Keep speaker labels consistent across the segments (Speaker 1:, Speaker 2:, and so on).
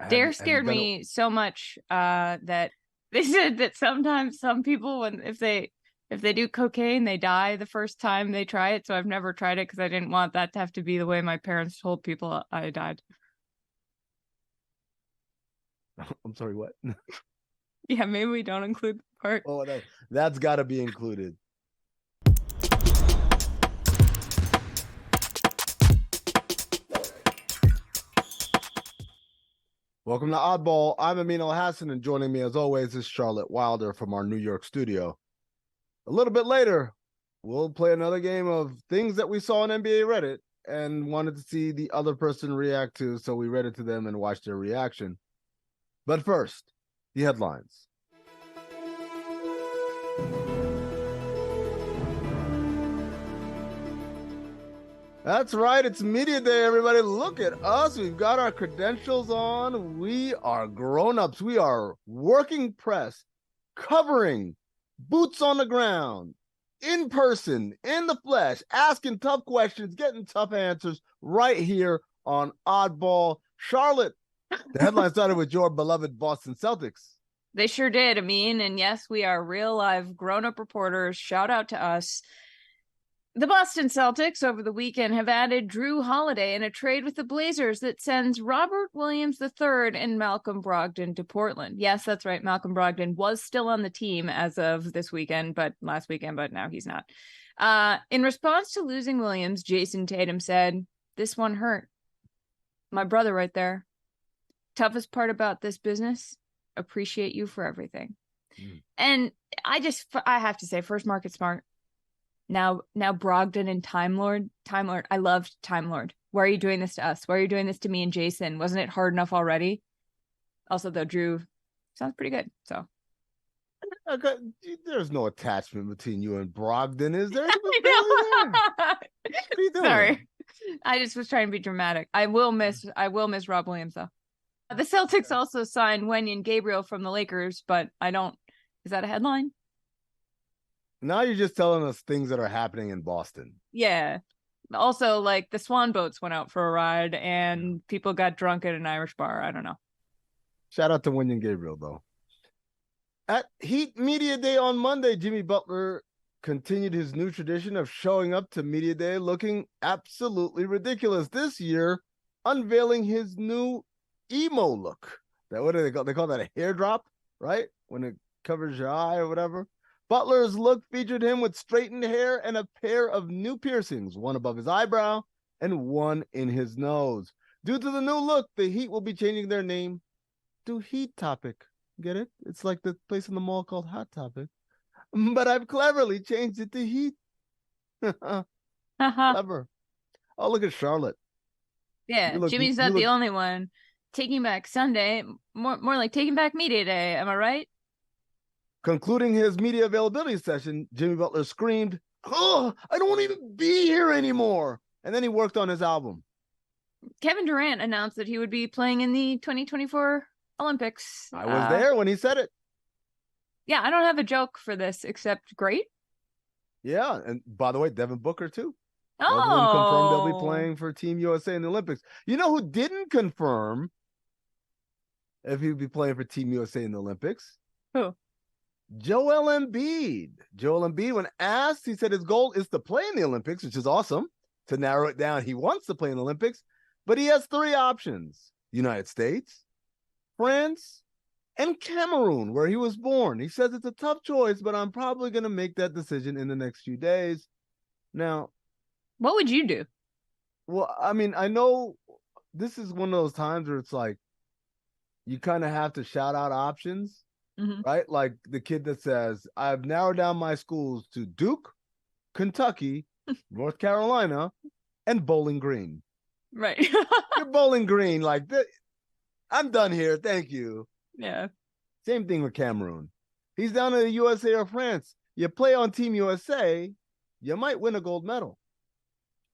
Speaker 1: D.A.R.E scared me so much that they said that sometimes some people, if they do cocaine, they die the first time they try it. So I've never tried it because I didn't want that to have to be the way my parents told people I died.
Speaker 2: I'm sorry, what?
Speaker 1: Yeah, maybe we don't include the part.
Speaker 2: Oh, that's got to be included. Welcome to Oddball. I'm Amin Elhassan, and joining me as always is Charlotte Wilder from our New York studio. A little bit later, we'll play another game of things that we saw on NBA Reddit and wanted to see the other person react to, so we read it to them and watched their reaction. But first, the headlines. That's right, it's media day, everybody. Look at us. We've got our credentials on. We are grown-ups. We are working press, covering, boots on the ground, in person, in the flesh, asking tough questions, getting tough answers right here on Oddball. Charlotte, the headline started with your beloved Boston Celtics.
Speaker 1: They sure did, Amin. And yes, we are real live grown-up reporters. Shout out to us. The Boston Celtics over the weekend have added Jrue Holiday in a trade with the Blazers that sends Robert Williams III and Malcolm Brogdon to Portland. Yes, that's right. Malcolm Brogdon was still on the team as of last weekend, but now he's not. In response to losing Williams, Jason Tatum said, "This one hurt. My brother right there. Toughest part about this business, appreciate you for everything." And I have to say, first market smart. Now Brogdon and Time Lord. I loved Time Lord. Why are you doing this to us? Why are you doing this to me and Jason? Wasn't it hard enough already? Also, though, Jrue sounds pretty good. So
Speaker 2: okay, there's no attachment between you and Brogdon, is there?
Speaker 1: What are you doing? Sorry, I just was trying to be dramatic. I will miss Rob Williams though. The Celtics also signed Wenyen Gabriel from the Lakers, but I don't. Is that a headline?
Speaker 2: Now you're just telling us things that are happening in Boston.
Speaker 1: Yeah. Also, like the Swan boats went out for a ride and people got drunk at an Irish bar. I don't know.
Speaker 2: Shout out to Wenyen Gabriel, though. At Heat Media Day on Monday, Jimmy Butler continued his new tradition of showing up to Media Day looking absolutely ridiculous. This year, unveiling his new emo look. What do they call? They call that a hair drop, right? When it covers your eye or whatever. Butler's look featured him with straightened hair and a pair of new piercings, one above his eyebrow and one in his nose. Due to the new look, the Heat will be changing their name to Heat Topic. Get it? It's like the place in the mall called Hot Topic. But I've cleverly changed it to Heat. Clever. Oh, look at Charlotte.
Speaker 1: Yeah, Jimmy's not the only one. Taking Back Sunday, more like Taking Back Media Day. Am I right?
Speaker 2: Concluding his media availability session, Jimmy Butler screamed, "Oh, I don't want to even be here anymore." And then he worked on his album.
Speaker 1: Kevin Durant announced that he would be playing in the 2024 Olympics.
Speaker 2: I was there when he said it.
Speaker 1: Yeah, I don't have a joke for this except great.
Speaker 2: Yeah, and by the way, Devin Booker too.
Speaker 1: Oh,
Speaker 2: confirmed they'll be playing for Team USA in the Olympics. You know who didn't confirm if he would be playing for Team USA in the Olympics?
Speaker 1: Who?
Speaker 2: Joel Embiid. Joel Embiid, when asked, he said his goal is to play in the Olympics, which is awesome. To narrow it down, he wants to play in the Olympics, but he has three options: United States, France, and Cameroon, where he was born. He says it's a tough choice, but I'm probably going to make that decision in the next few days. Now,
Speaker 1: what would you do?
Speaker 2: Well, I mean, I know this is one of those times where it's like you kind of have to shout out options. Right? Like the kid that says, "I've narrowed down my schools to Duke, Kentucky, North Carolina, and Bowling Green."
Speaker 1: Right.
Speaker 2: You're Bowling Green. Like, I'm done here. Thank you.
Speaker 1: Yeah.
Speaker 2: Same thing with Cameroon. He's down in the USA or France. You play on Team USA, you might win a gold medal.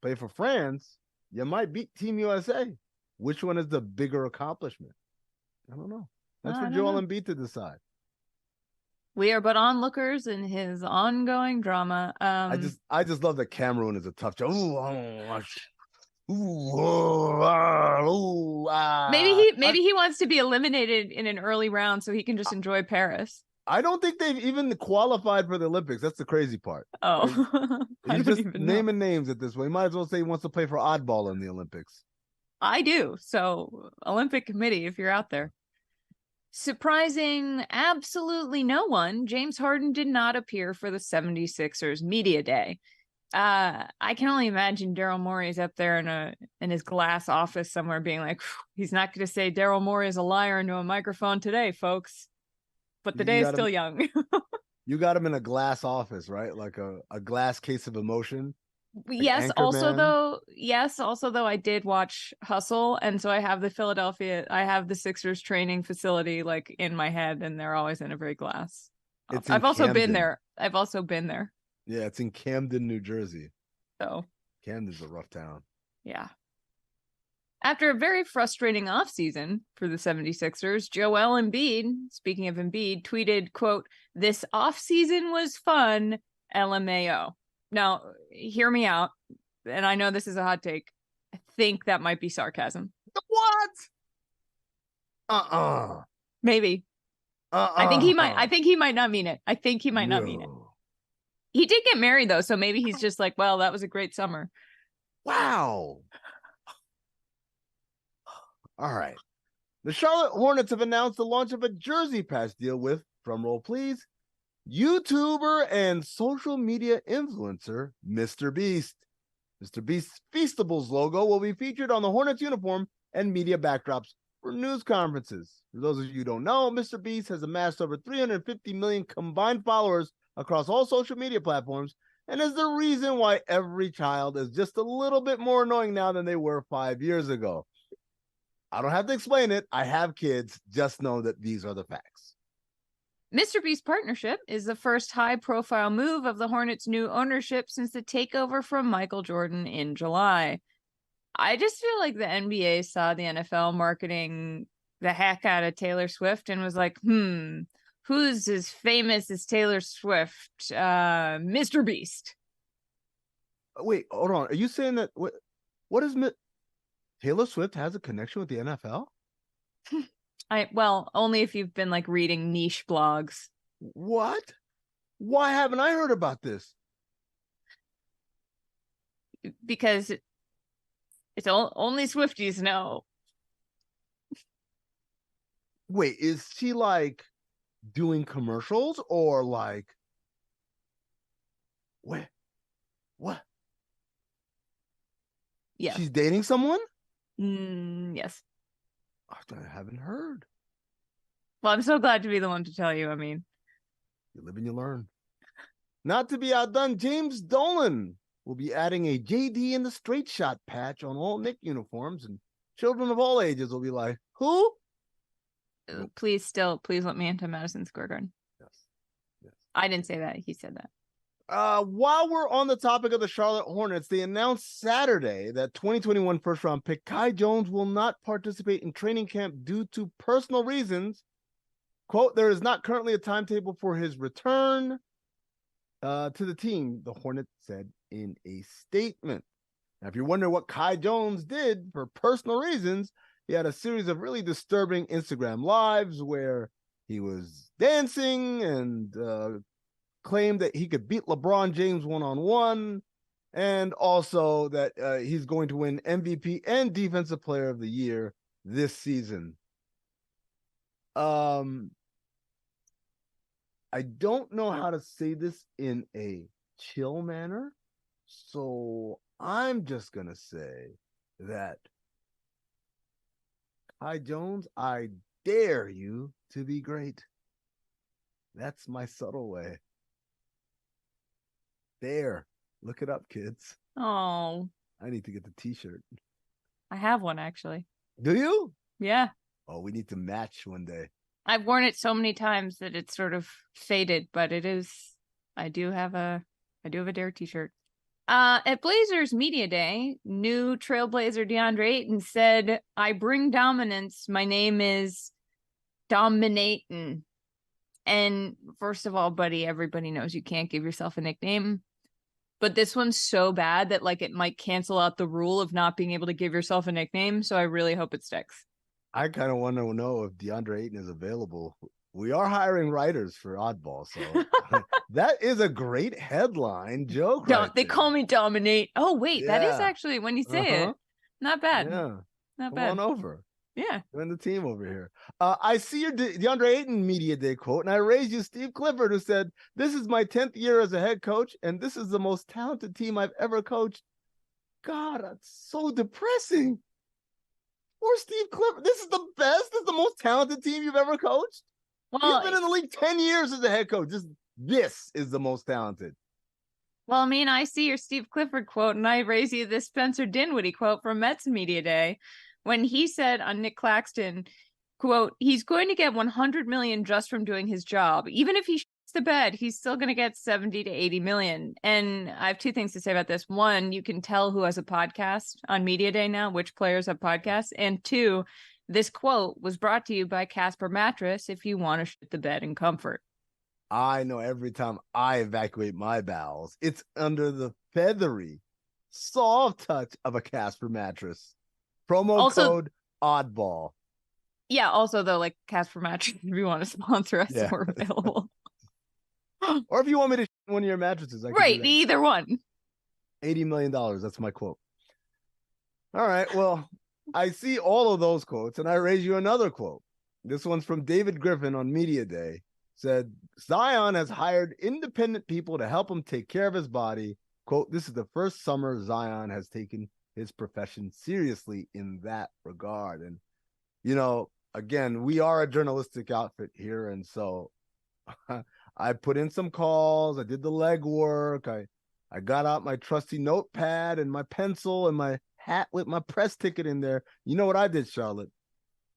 Speaker 2: Play for France, you might beat Team USA. Which one is the bigger accomplishment? I don't know. That's for Joel Embiid to decide.
Speaker 1: We are but onlookers in his ongoing drama.
Speaker 2: I just love that Cameroon is a tough job.
Speaker 1: Maybe he wants to be eliminated in an early round so he can just enjoy Paris.
Speaker 2: I don't think they've even qualified for the Olympics. That's the crazy part.
Speaker 1: Oh,
Speaker 2: he's just naming names at this point. He might as well say he wants to play for Oddball in the Olympics.
Speaker 1: I do. So, Olympic Committee, if you're out there. Surprising absolutely no one, James Harden did not appear for the 76ers media day. I can only imagine Daryl Morey's up there in his glass office somewhere being like, he's not going to say Daryl Morey is a liar into a microphone today, folks. But the day is still young.
Speaker 2: You got him in a glass office, right? Like a glass case of emotion. Like
Speaker 1: yes. Also, though, I did watch Hustle. And so I have the Sixers training facility like in my head, and they're always in a very glass. I've also been there.
Speaker 2: Yeah, it's in Camden, New Jersey.
Speaker 1: So
Speaker 2: Camden's a rough town.
Speaker 1: Yeah. After a very frustrating offseason for the 76ers, Joel Embiid, speaking of Embiid, tweeted, quote, "This offseason was fun, LMAO." Now, hear me out, and I know this is a hot take. I think that might be sarcasm.
Speaker 2: What?
Speaker 1: Maybe. I think he might not mean it. Not mean it. He did get married, though, so maybe he's just like, well, that was a great summer.
Speaker 2: Wow. All right. The Charlotte Hornets have announced the launch of a jersey patch deal with, drumroll please, YouTuber and social media influencer, Mr. Beast. Mr. Beast's Feastables logo will be featured on the Hornets uniform and media backdrops for news conferences. For those of you who don't know, Mr. Beast has amassed over 350 million combined followers across all social media platforms and is the reason why every child is just a little bit more annoying now than they were 5 years ago. I don't have to explain it. I have kids. Just know that these are the facts.
Speaker 1: Mr. Beast partnership is the first high-profile move of the Hornets' new ownership since the takeover from Michael Jordan in July. I just feel like the NBA saw the NFL marketing the heck out of Taylor Swift and was like, who's as famous as Taylor Swift? Mr. Beast.
Speaker 2: Wait, hold on. Are you saying that what is Taylor Swift has a connection with the NFL?
Speaker 1: Only if you've been like reading niche blogs.
Speaker 2: What? Why haven't I heard about this?
Speaker 1: Because it's only Swifties know.
Speaker 2: Wait, is she like doing commercials or like what?
Speaker 1: Yeah.
Speaker 2: She's dating someone?
Speaker 1: Yes.
Speaker 2: I haven't heard.
Speaker 1: Well, I'm so glad to be the one to tell you. I mean,
Speaker 2: you live and you learn. Not to be outdone, James Dolan will be adding a JD in the straight shot patch on all Knick uniforms, and children of all ages will be like, who?
Speaker 1: Please let me into Madison Square Garden. Yes. I didn't say that. He said that.
Speaker 2: While we're on the topic of the Charlotte Hornets, they announced Saturday that 2021 first-round pick Kai Jones will not participate in training camp due to personal reasons. Quote, there is not currently a timetable for his return to the team, the Hornets said in a statement. Now, if you're wondering what Kai Jones did for personal reasons, he had a series of really disturbing Instagram lives where he was dancing and claimed that he could beat LeBron James one-on-one, and also that he's going to win MVP and Defensive Player of the Year this season. I don't know how to say this in a chill manner, so I'm just going to say that Kai Jones, I dare you to be great. That's my subtle way. There. Look it up, kids.
Speaker 1: Oh.
Speaker 2: I need to get the t-shirt.
Speaker 1: I have one, actually.
Speaker 2: Do you?
Speaker 1: Yeah.
Speaker 2: Oh, we need to match one day.
Speaker 1: I've worn it so many times that it's sort of faded, but it is. I do have a D.A.R.E t-shirt. At Blazers Media Day, new Trailblazer DeAndre Ayton said, "I bring dominance. My name is Dominatin'." And first of all, buddy, everybody knows you can't give yourself a nickname. but this one's so bad that like it might cancel out the rule of not being able to give yourself a nickname. So I really hope it sticks.
Speaker 2: I kind of want to know if DeAndre Ayton is available. We are hiring writers for Oddball, so that is a great headline joke.
Speaker 1: They call me Dominate. Oh wait, that is actually, when you say it, not bad.
Speaker 2: Yeah,
Speaker 1: not
Speaker 2: come
Speaker 1: bad.
Speaker 2: on over.
Speaker 1: Yeah,
Speaker 2: join the team over here. I see your DeAndre Ayton media day quote, and I raised you Steve Clifford, who said, "This is my 10th year as a head coach, and this is the most talented team I've ever coached." God, that's so depressing. Poor Steve Clifford. This is the best. This is the most talented team you've ever coached. Well, he's been in the league 10 years as a head coach. This is the most talented.
Speaker 1: Well, I mean, I see your Steve Clifford quote, and I raise you this Spencer Dinwiddie quote from Mets Media Day, when he said on Nick Claxton, quote, "He's going to get 100 million just from doing his job. Even if he shits the bed, he's still going to get 70 to 80 million." And I have two things to say about this. One, you can tell who has a podcast on Media Day now, which players have podcasts. And two, this quote was brought to you by Casper Mattress if you want to shit the bed in comfort.
Speaker 2: I know every time I evacuate my bowels, it's under the feathery, soft touch of a Casper mattress. Promo code Oddball.
Speaker 1: Yeah, also though, like Casper Mattress, if you want to sponsor us, we're available.
Speaker 2: Or if you want me to one of your mattresses, I can
Speaker 1: right, either one.
Speaker 2: $80 million. That's my quote. All right, well, I see all of those quotes, and I raise you another quote. This one's from David Griffin on Media Day. Said, Zion has hired independent people to help him take care of his body. Quote, "This is the first summer Zion has taken his profession seriously in that regard." And, you know, again, we are a journalistic outfit here. And so I put in some calls. I did the legwork. I got out my trusty notepad and my pencil and my hat with my press ticket in there. You know what I did, Charlotte?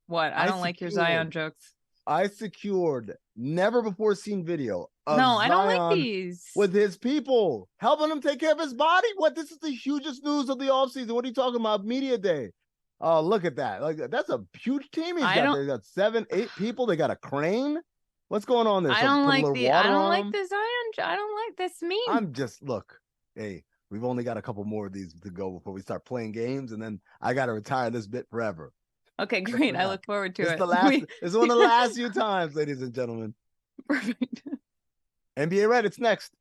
Speaker 1: What? I don't like your Zion jokes.
Speaker 2: I secured never before seen video of
Speaker 1: Zion
Speaker 2: I don't like these. With his people, helping him take care of his body. What? This is the hugest news of the offseason. What are you talking about? Media Day. Oh, look at that. Like, that's a huge team he's got there. They got 7, 8 people. They got a crane. What's going on there?
Speaker 1: I don't like the Zion. I don't like this meme.
Speaker 2: I'm just, look, hey, we've only got a couple more of these to go before we start playing games, and then I got to retire this bit forever.
Speaker 1: Okay, great. I look forward to it.
Speaker 2: It's one of the last few times, ladies and gentlemen.
Speaker 1: Perfect.
Speaker 2: NBA Reddit's next.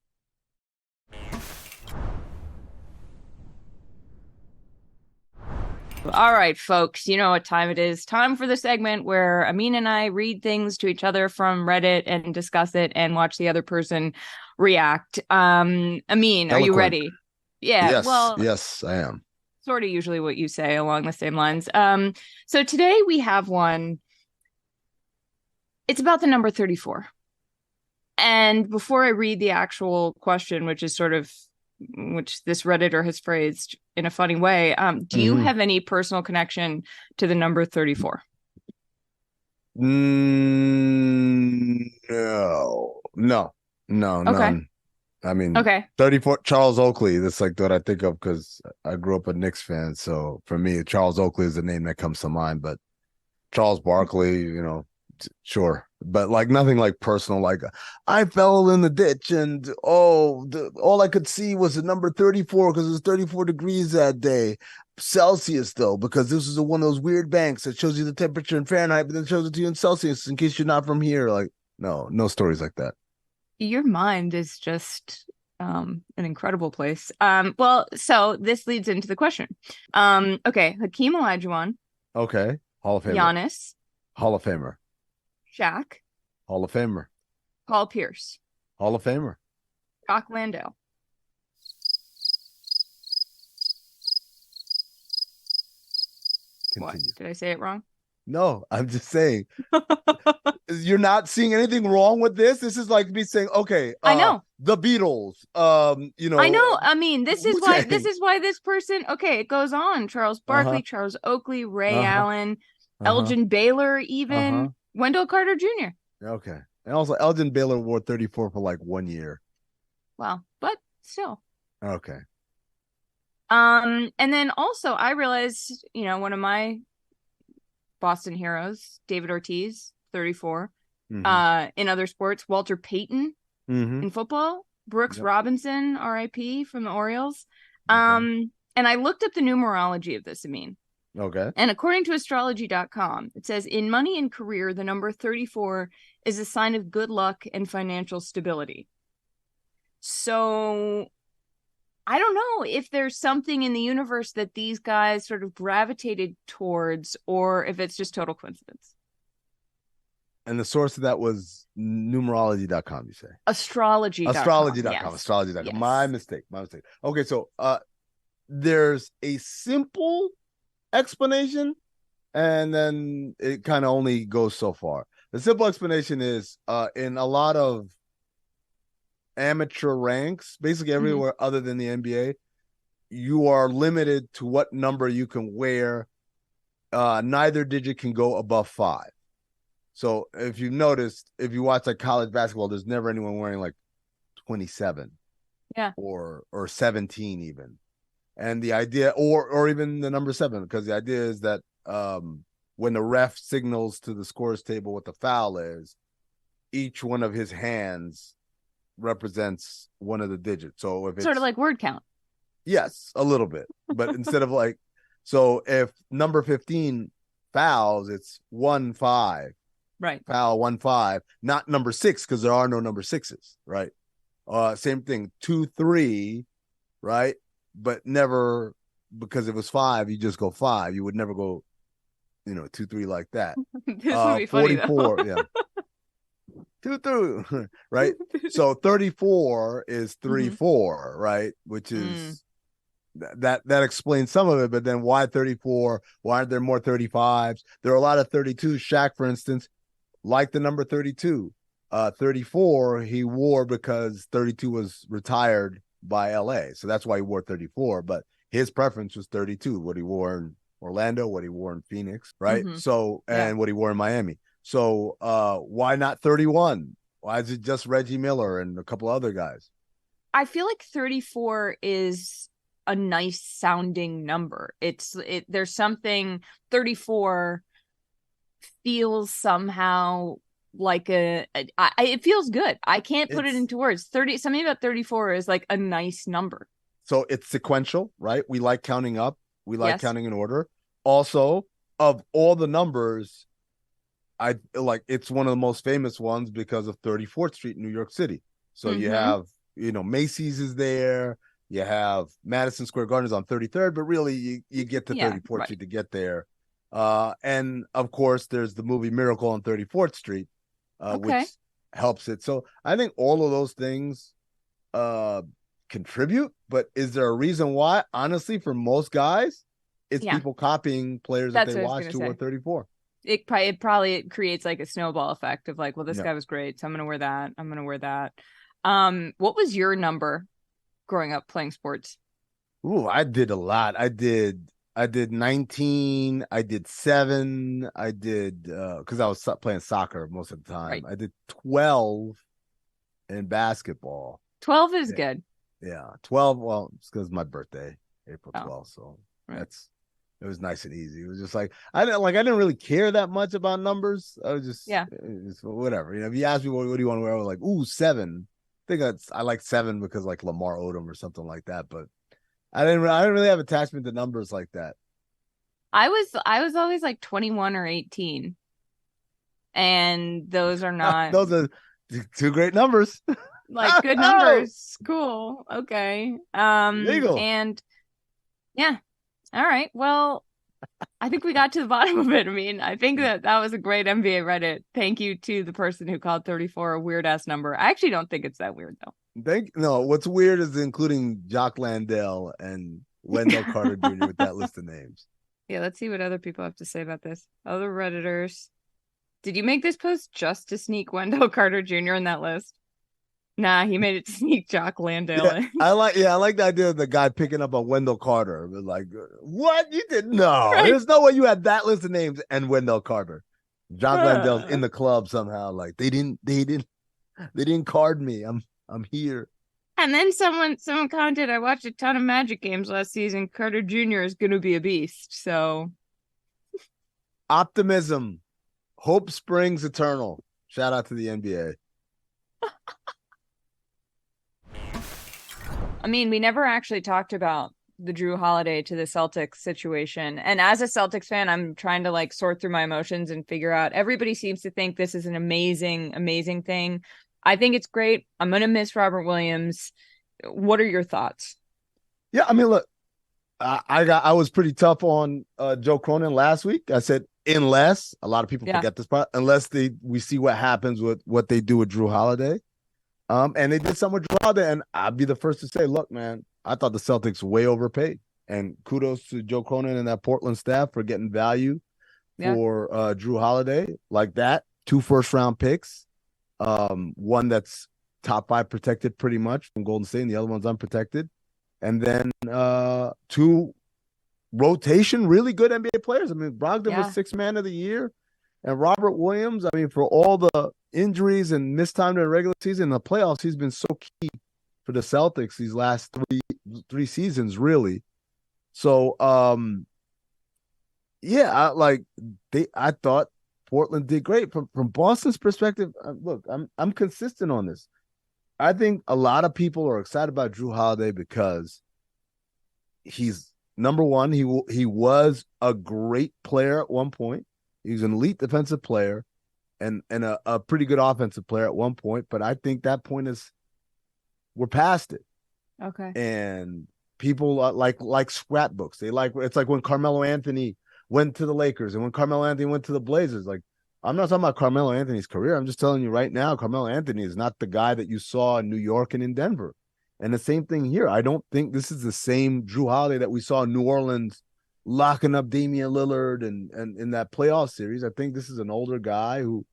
Speaker 1: All right, folks, you know what time it is. Time for the segment where Amin and I read things to each other from Reddit and discuss it and watch the other person react. Amin, are you ready? Yeah.
Speaker 2: Yes, yes, I am.
Speaker 1: Sort of usually what you say along the same lines. So today we have one. It's about the number 34. And before I read the actual question, which is sort of, which this Redditor has phrased in a funny way, do you have any personal connection to the number 34?
Speaker 2: No. Okay. None. I mean, 34, Charles Oakley. That's like what I think of because I grew up a Knicks fan. So for me, Charles Oakley is the name that comes to mind. But Charles Barkley, you know, sure. But like nothing like personal. Like I fell in the ditch and all I could see was the number 34 because it was 34 degrees that day. Celsius though, because this is one of those weird banks that shows you the temperature in Fahrenheit, but then shows it to you in Celsius in case you're not from here. Like no stories like that.
Speaker 1: Your mind is just an incredible place. Well, so this leads into the question. Okay, Hakeem Olajuwon.
Speaker 2: Okay, Hall of Famer.
Speaker 1: Giannis.
Speaker 2: Hall of Famer.
Speaker 1: Shaq.
Speaker 2: Hall of Famer.
Speaker 1: Paul Pierce.
Speaker 2: Hall of Famer.
Speaker 1: Jock Landale.
Speaker 2: Continue.
Speaker 1: What? Did I say it wrong?
Speaker 2: No, I'm just saying. You're not seeing anything wrong with this. This is like me saying, okay,
Speaker 1: I know
Speaker 2: the Beatles. You know,
Speaker 1: I know. I mean, this is why this person. Okay, it goes on. Charles Barkley, Charles Oakley, Ray Allen, Elgin Baylor, even Wendell Carter Jr.
Speaker 2: Okay, and also Elgin Baylor wore 34 for like 1 year.
Speaker 1: Wow, but still.
Speaker 2: Okay.
Speaker 1: And then also I realized, you know, one of my Boston heroes, David Ortiz, 34. In other sports, Walter Payton in football, Brooks Robinson, R.I.P. from the Orioles.
Speaker 2: Okay.
Speaker 1: And I looked up the numerology of this, Amin.
Speaker 2: Okay.
Speaker 1: And according to astrology.com, it says in money and career, the number 34 is a sign of good luck and financial stability. So I don't know if there's something in the universe that these guys sort of gravitated towards, or if it's just total coincidence.
Speaker 2: And the source of that was numerology.com, you say?
Speaker 1: Astrology.com.
Speaker 2: Astrology.com.
Speaker 1: Yes.
Speaker 2: Astrology.com.
Speaker 1: Yes.
Speaker 2: My mistake. Okay, so there's a simple explanation, and then it kind of only goes so far. The simple explanation is in a lot of amateur ranks, basically everywhere other than the NBA, you are limited to what number you can wear. Neither digit can go above 5. So if you've noticed, if you watch like college basketball, there's never anyone wearing like 27 or 17 even. And the idea, or even the number 7, because the idea is that when the ref signals to the scores table what the foul is, each one of his hands represents one of the digits. So if it's
Speaker 1: sort of like word count.
Speaker 2: Yes, a little bit. But instead of like, so if number 15 fouls, it's 1-5.
Speaker 1: Right.
Speaker 2: Foul 1-5, not number 6, because there are no number 6s, right? Same thing, 2-3, right? But never, because it was 5, you just go 5. You would never go, 2-3 like that.
Speaker 1: This would be funny,
Speaker 2: 44,
Speaker 1: though.
Speaker 2: yeah. 2-3, right? So 34 is 3-4, right? Which is that explains some of it. But then why 34? Why aren't there more 35s? There are a lot of 32s. Shaq, for instance, like the number 32. 34 he wore because 32 was retired by LA. So that's why he wore 34. But his preference was 32, what he wore in Orlando, what he wore in Phoenix, right? So, and what he wore in Miami. So why not 31? Why is it just Reggie Miller and a couple other guys?
Speaker 1: I feel like 34 is a nice sounding number. There's something 34 feels somehow like it feels good. I can't put it into words. Something about 34 is like a nice number.
Speaker 2: So it's sequential, right? We like counting up. We like counting in order. Also, of all the numbers, I like it's one of the most famous ones because of 34th Street in New York City. So you have, Macy's is there. You have Madison Square Garden is on 33rd, but really you get to 34th Street to get there. And of course, there's the movie Miracle on 34th Street, which helps it. So I think all of those things contribute. But is there a reason why? Honestly, for most guys, it's people copying players that they watch who were 34.
Speaker 1: It probably creates like a snowball effect of like, well, this guy was great, so I'm gonna wear that. I'm gonna wear that. What was your number growing up playing sports?
Speaker 2: Ooh, I did a lot. I did 19. I did 7. I did because I was playing soccer most of the time. Right. I did 12 in basketball.
Speaker 1: 12 is good.
Speaker 2: Yeah, 12. Well, it's because my birthday, April 12th. So it was nice and easy. It was just like I didn't really care that much about numbers. I was just whatever. If you ask me what do you want to wear, I was like, ooh, 7. I think I like 7 because like Lamar Odom or something like that. But I didn't really have attachment to numbers like that.
Speaker 1: I was always like 21 or 18, and those are not.
Speaker 2: Those are 2 great numbers.
Speaker 1: Like good numbers. Cool. Okay.
Speaker 2: Legal.
Speaker 1: And yeah. All right. Well, I think we got to the bottom of it. I mean, I think that was a great NBA Reddit. Thank you to the person who called 34 a weird ass number. I actually don't think it's that weird though.
Speaker 2: No, what's weird is including Jock Landale and Wendell Carter Jr. with that list of names.
Speaker 1: Yeah, let's see what other people have to say about this. Other Redditors. Did you make this post just to sneak Wendell Carter Jr. in that list? Nah, he made it to sneak Jock Landale in.
Speaker 2: I like the idea of the guy picking up on Wendell Carter. Like, what? You did no. There's no way you had that list of names and Wendell Carter. Jock Landale's in the club somehow. Like they didn't card me. I'm here.
Speaker 1: And then someone commented, I watched a ton of Magic games last season. Carter Jr. is gonna be a beast. So
Speaker 2: optimism. Hope springs eternal. Shout out to the NBA.
Speaker 1: I mean, we never actually talked about the Jrue Holiday to the Celtics situation. And as a Celtics fan, I'm trying to like sort through my emotions and figure out, everybody seems to think this is an amazing, amazing thing. I think it's great. I'm going to miss Robert Williams. What are your thoughts?
Speaker 2: Yeah, I mean, look, I was pretty tough on Joe Cronin last week. I said, unless a lot of people forget this part, unless we see what happens with what they do with Jrue Holiday. And they did something with Jrue Holiday, and I'd be the first to say, look, man, I thought the Celtics way overpaid. And kudos to Joe Cronin and that Portland staff for getting value for Jrue Holiday like that. 2 first-round picks, one that's top 5 protected pretty much from Golden State, and the other one's unprotected. And then 2 rotation, really good NBA players. I mean, Brogdon was 6th man of the year. And Robert Williams, I mean, for all the injuries and missed time in the regular season, in the playoffs, he's been so key for the Celtics these last three seasons, really. So, I thought Portland did great. From Boston's perspective, look, I'm consistent on this. I think a lot of people are excited about Jrue Holiday because he's number one. He was a great player at one point. He was an elite defensive player and a pretty good offensive player at one point. But I think that point we're past it.
Speaker 1: Okay.
Speaker 2: And people like scrapbooks. It's like when Carmelo Anthony went to the Lakers and when Carmelo Anthony went to the Blazers. Like, I'm not talking about Carmelo Anthony's career. I'm just telling you right now, Carmelo Anthony is not the guy that you saw in New York and in Denver. And the same thing here. I don't think this is the same Jrue Holiday that we saw in New Orleans locking up Damian Lillard and in that playoff series. I think this is an older guy who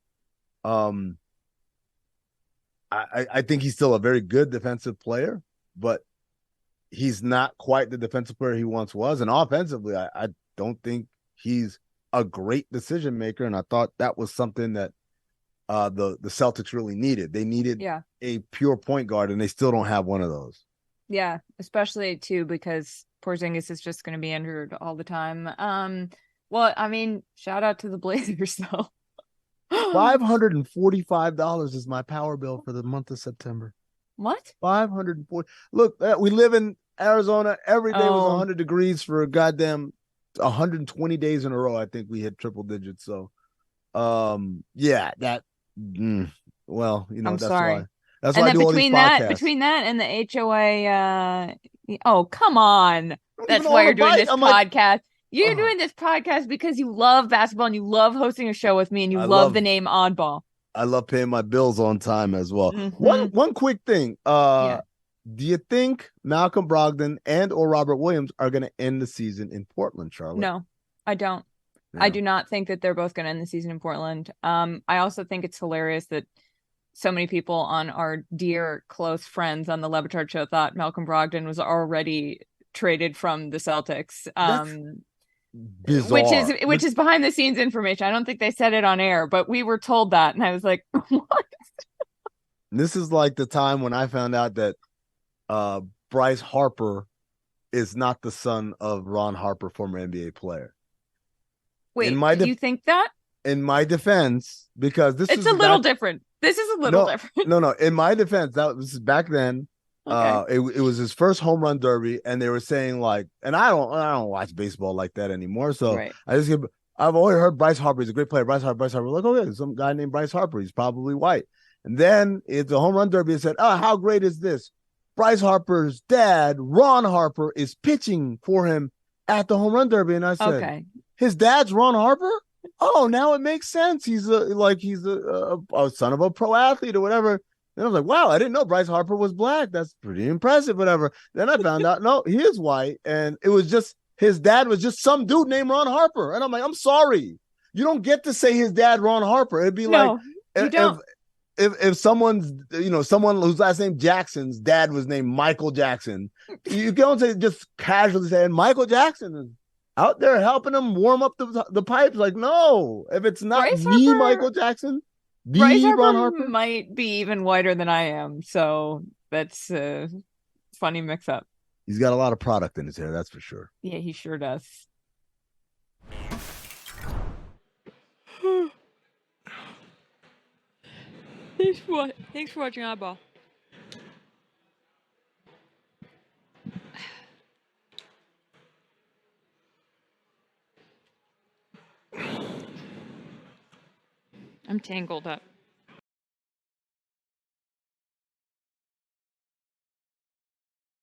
Speaker 2: I think he's still a very good defensive player, but he's not quite the defensive player he once was. And offensively, I don't think he's a great decision maker. And I thought that was something that the Celtics really needed. They needed a pure point guard, and they still don't have one of those.
Speaker 1: Yeah, especially too because Porzingis is just going to be injured all the time. Well, I mean, shout out to the Blazers though.
Speaker 2: $545 is my power bill for the month of September.
Speaker 1: What?
Speaker 2: 540. Look, we live in Arizona. Every day was 100 degrees for a goddamn 120 days in a row. I think we hit triple digits. So, that. Well,
Speaker 1: I'm sorry.
Speaker 2: Why. That's why I do all these podcasts.
Speaker 1: Between that and the HOA, come on. That's why you're doing this podcast. You're doing this podcast because you love basketball and you love hosting a show with me and you love the name Oddball.
Speaker 2: I love paying my bills on time as well. Mm-hmm. One quick thing. Do you think Malcolm Brogdon and or Robert Williams are going to end the season in Portland, Charlotte?
Speaker 1: No, I don't. Yeah. I do not think that they're both going to end the season in Portland. I also think it's hilarious that so many people on our dear close friends on the Batard show thought Malcolm Brogdon was already traded from the Celtics.
Speaker 2: Bizarre.
Speaker 1: Which is behind the scenes information. I don't think they said it on air, but we were told that, and I was like, what?
Speaker 2: This is like the time when I found out that Bryce Harper is not the son of Ron Harper, former NBA player.
Speaker 1: Wait, do you think that?
Speaker 2: In my defense, because
Speaker 1: it's a little different. This is a little different.
Speaker 2: No. In my defense, this is back then. Okay. It was his first home run derby, and they were saying like, and I don't watch baseball like that anymore. So I've always heard Bryce Harper is a great player. Bryce Harper. Like, okay, some guy named Bryce Harper. He's probably white. And then it's a home run derby. It said, oh, how great is this? Bryce Harper's dad, Ron Harper, is pitching for him at the home run derby. And I said, his dad's Ron Harper? Oh, now it makes sense. He's a son of a pro athlete or whatever. Then I was like, wow, I didn't know Bryce Harper was black. That's pretty impressive, whatever. Then I found out, no, he is white. And it was just, his dad was just some dude named Ron Harper. And I'm like, I'm sorry. You don't get to say his dad, Ron Harper. It'd be if someone's, someone whose last name Jackson's dad was named Michael Jackson, you can't say just casually saying Michael Jackson is out there helping him warm up the pipes. Like, no, if it's not Michael Jackson,
Speaker 1: Bryce Harper might be even whiter than I am. So that's a funny mix up.
Speaker 2: He's got a lot of product in his hair, that's for sure.
Speaker 1: Yeah, he sure does. Thanks for watching Oddball. I'm tangled up.